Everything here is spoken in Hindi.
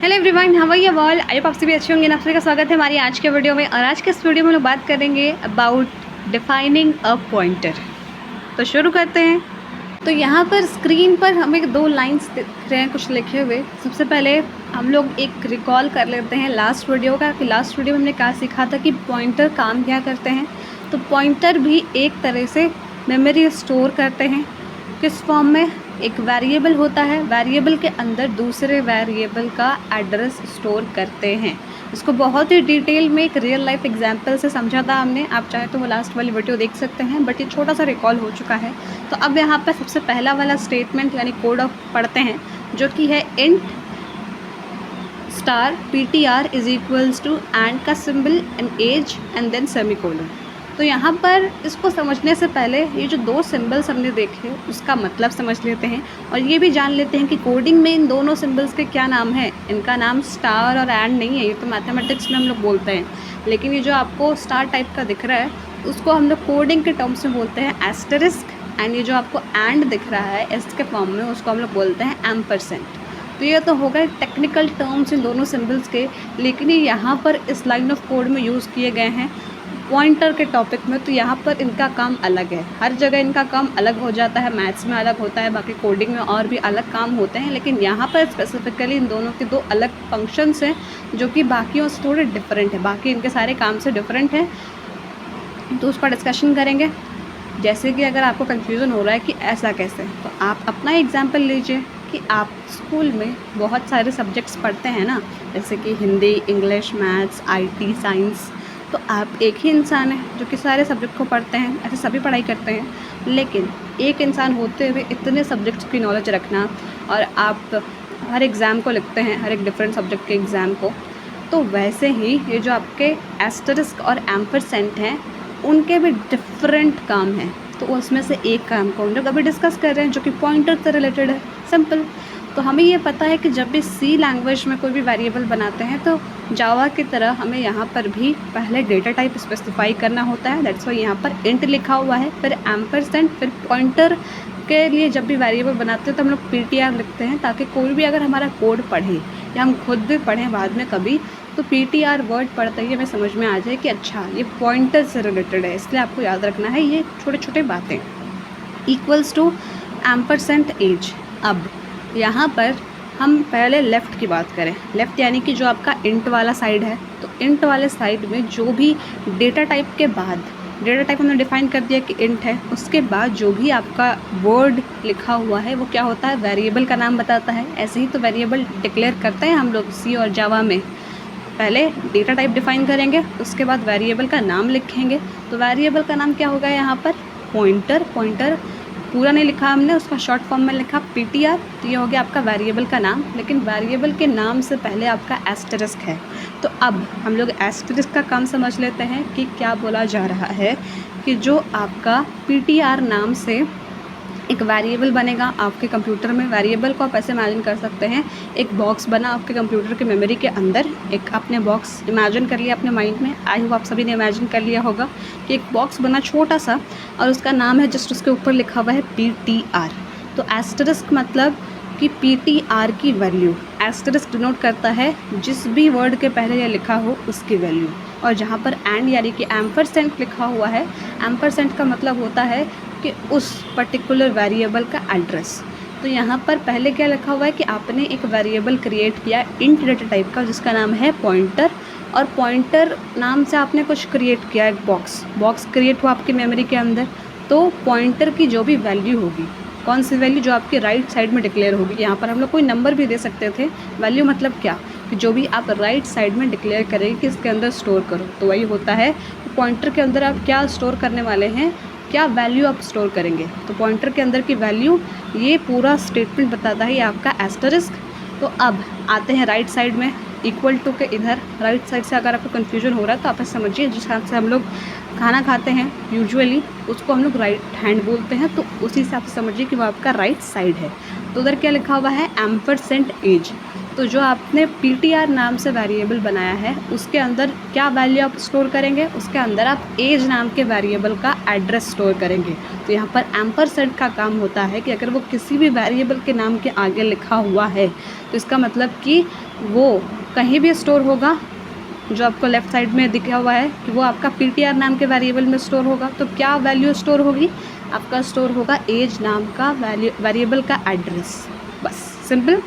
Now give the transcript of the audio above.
Hello everyone, how are you all? I hope आप सभी अच्छे होंगे। आप सभी का स्वागत है हमारी आज के वीडियो में। और आज के इस वीडियो में हम लोग बात करेंगे अबाउट डिफाइनिंग अ पॉइंटर। तो शुरू करते हैं। तो यहाँ पर स्क्रीन पर हमें दो लाइंस दिख रहे हैं कुछ लिखे हुए। सबसे पहले हम लोग एक रिकॉल कर लेते हैं लास्ट वीडियो का कि लास्ट वीडियो में हमने क्या सीखा था कि पॉइंटर काम क्या करते हैं। तो पॉइंटर भी एक तरह से मेमोरी स्टोर करते हैं। किस फॉर्म में? एक वेरिएबल होता है, वेरिएबल के अंदर दूसरे वेरिएबल का एड्रेस स्टोर करते हैं। इसको बहुत ही डिटेल में एक रियल लाइफ एग्जांपल से समझा था हमने। आप चाहे तो वो लास्ट वाली वीडियो देख सकते हैं, बट ये छोटा सा रिकॉल हो चुका है। तो अब यहाँ पर सबसे पहला वाला स्टेटमेंट यानी कोड ऑफ पढ़ते हैं, जो कि है int star PTR is equals to and का सिंबल एंड एज एंड देन सेमीकोलन। तो यहाँ पर इसको समझने से पहले ये जो दो सिंबल्स हमने देखे उसका मतलब समझ लेते हैं और ये भी जान लेते हैं कि कोडिंग में इन दोनों सिंबल्स के क्या नाम है। इनका नाम स्टार और एंड नहीं है, ये तो मैथमेटिक्स में हम लोग बोलते हैं, लेकिन ये जो आपको स्टार टाइप का दिख रहा है उसको हम लोग कोडिंग के टर्म्स में बोलते हैं एस्टेरिस्क। एंड ये जो आपको एंड दिख रहा है एस के फॉर्म में, उसको हम लोग बोलते हैं एम्परसेंट। तो ये तो हो गए टेक्निकल टर्म्स इन दोनों सिंबल्स के, लेकिन ये यहाँ पर इस लाइन ऑफ कोड में यूज़ किए गए हैं पॉइंटर के टॉपिक में। तो यहाँ पर इनका काम अलग है, हर जगह इनका काम अलग हो जाता है। मैथ्स में अलग होता है, बाकी कोडिंग में और भी अलग काम होते हैं, लेकिन यहाँ पर स्पेसिफिकली इन दोनों के दो अलग फंक्शंस हैं जो कि बाकियों से थोड़े डिफरेंट है, बाकी इनके सारे काम से डिफरेंट है। तो उस पर डिस्कशन करेंगे। जैसे कि अगर आपको कन्फ्यूज़न हो रहा है कि ऐसा कैसे, तो आप अपना एग्जाम्पल लीजिए कि आप स्कूल में बहुत सारे सब्जेक्ट्स पढ़ते हैं ना, जैसे कि Hindi, English, maths, IT, science. तो आप एक ही इंसान है जो कि सारे सब्जेक्ट को पढ़ते हैं, ऐसे सभी पढ़ाई करते हैं, लेकिन एक इंसान होते हुए इतने सब्जेक्ट्स की नॉलेज रखना और आप हर एग्ज़ाम को लिखते हैं, हर एक डिफरेंट सब्जेक्ट के एग्ज़ाम को, तो वैसे ही ये जो आपके एस्टरिस्क और एम्परसेंट हैं उनके भी डिफरेंट काम हैं। तो उसमें से एक काम को हम लोग अभी डिस्कस कर रहे हैं जो कि पॉइंटर से रिलेटेड है। सिंपल। तो हमें ये पता है कि जब भी C लैंग्वेज में कोई भी वेरिएबल बनाते हैं तो जावा की तरह हमें यहाँ पर भी पहले डेटा टाइप स्पेसिफाई करना होता है। दैट्स वाई यहाँ पर इंट लिखा हुआ है, फिर एम्परसेंट, फिर पॉइंटर के लिए जब भी वेरिएबल बनाते हैं तो हम लोग PTR लिखते हैं, ताकि कोई भी अगर हमारा कोड पढ़े या हम खुद भी पढ़ें बाद में कभी, तो PTR वर्ड पढ़ते ही हमें समझ में आ जाए कि अच्छा ये पॉइंटर से रिलेटेड है। इसलिए आपको याद रखना है ये छोटे छोटे बातें। इक्वल्स टू एम्परसेंट एज। अब यहाँ पर हम पहले लेफ़्ट की बात करें। लेफ़्ट यानी कि जो आपका इंट वाला साइड है, तो इंट वाले साइड में जो भी डेटा टाइप के बाद, डेटा टाइप हमने डिफ़ाइन कर दिया कि इंट है, उसके बाद जो भी आपका वर्ड लिखा हुआ है वो क्या होता है, वेरिएबल का नाम बताता है। ऐसे ही तो वेरिएबल डिक्लेयर करते हैं हम लोग C और जावा में। पहले डेटा टाइप डिफ़ाइन करेंगे, उसके बाद वेरिएबल का नाम लिखेंगे। तो वेरिएबल का नाम क्या होगा यहाँ पर, पॉइंटर। पॉइंटर पूरा नहीं लिखा हमने, उसका शॉर्ट फॉर्म में लिखा PTR। तो ये हो गया आपका वेरिएबल का नाम, लेकिन वेरिएबल के नाम से पहले आपका एस्टेरिस्क है। तो अब हम लोग एस्टेरिस्क का काम समझ लेते हैं कि क्या बोला जा रहा है। कि जो आपका PTR नाम से एक वेरिएबल बनेगा आपके कंप्यूटर में। वेरिएबल को आप ऐसे इमेजिन कर सकते हैं, एक बॉक्स बना आपके कंप्यूटर के मेमोरी के अंदर। एक आपने बॉक्स इमेजिन कर लिया अपने माइंड में, आई होप आप सभी ने इमेजिन कर लिया होगा कि एक बॉक्स बना छोटा सा और उसका नाम है, जस्ट उसके ऊपर लिखा हुआ है PTR। तो एस्टेरिस्क मतलब कि PTR की वैल्यू। एस्टेरिस्क डिनोट करता है जिस भी वर्ड के पहले यह लिखा हो उसकी वैल्यू। और जहाँ पर एंड यानी कि एम्परसेंट लिखा हुआ है, एम्परसेंट का मतलब होता है कि उस पर्टिकुलर वेरिएबल का एड्रेस। तो यहाँ पर पहले क्या लिखा हुआ है कि आपने एक वेरिएबल क्रिएट किया इंट डेटा टाइप का जिसका नाम है पॉइंटर, और पॉइंटर नाम से आपने कुछ क्रिएट किया, एक बॉक्स क्रिएट हुआ आपकी मेमोरी के अंदर। तो पॉइंटर की जो भी वैल्यू होगी, कौन सी वैल्यू, जो आपकी राइट साइड में डिक्लेयर होगी। यहाँ पर हम लोग कोई नंबर भी दे सकते थे। वैल्यू मतलब क्या, कि जो भी आप राइट साइड में डिक्लेयर करेंगे कि इसके अंदर स्टोर करो, तो वही होता है कि पॉइंटर के अंदर आप क्या स्टोर करने वाले हैं, क्या वैल्यू आप स्टोर करेंगे। तो पॉइंटर के अंदर की वैल्यू, ये पूरा स्टेटमेंट बताता है ये आपका एस्टेरिस्क। तो अब आते हैं राइट साइड में, इक्वल टू के इधर राइट साइड से अगर आपको कन्फ्यूजन हो रहा है तो आप समझिए, जिस हिसाब से हम लोग खाना खाते हैं यूजुअली उसको हम लोग राइट हैंड बोलते हैं, तो उसी हिसाब से समझिए कि वो आपका राइट साइड है। तो उधर क्या लिखा हुआ है, एम्परसेंट एज। तो जो आपने PTR नाम से वेरिएबल बनाया है उसके अंदर क्या वैल्यू आप स्टोर करेंगे, उसके अंदर आप एज नाम के वेरिएबल का एड्रेस स्टोर करेंगे। तो यहाँ पर एम्परसेंट का काम होता है कि अगर वो किसी भी वेरिएबल के नाम के आगे लिखा हुआ है तो इसका मतलब कि वो कहीं भी स्टोर होगा, जो आपको लेफ़्ट साइड में दिखा हुआ है कि वो आपका ptr नाम के वेरिएबल में स्टोर होगा। तो क्या वैल्यू स्टोर होगी? आपका स्टोर होगा एज नाम का वेरिएबल का एड्रेस। बस सिंपल।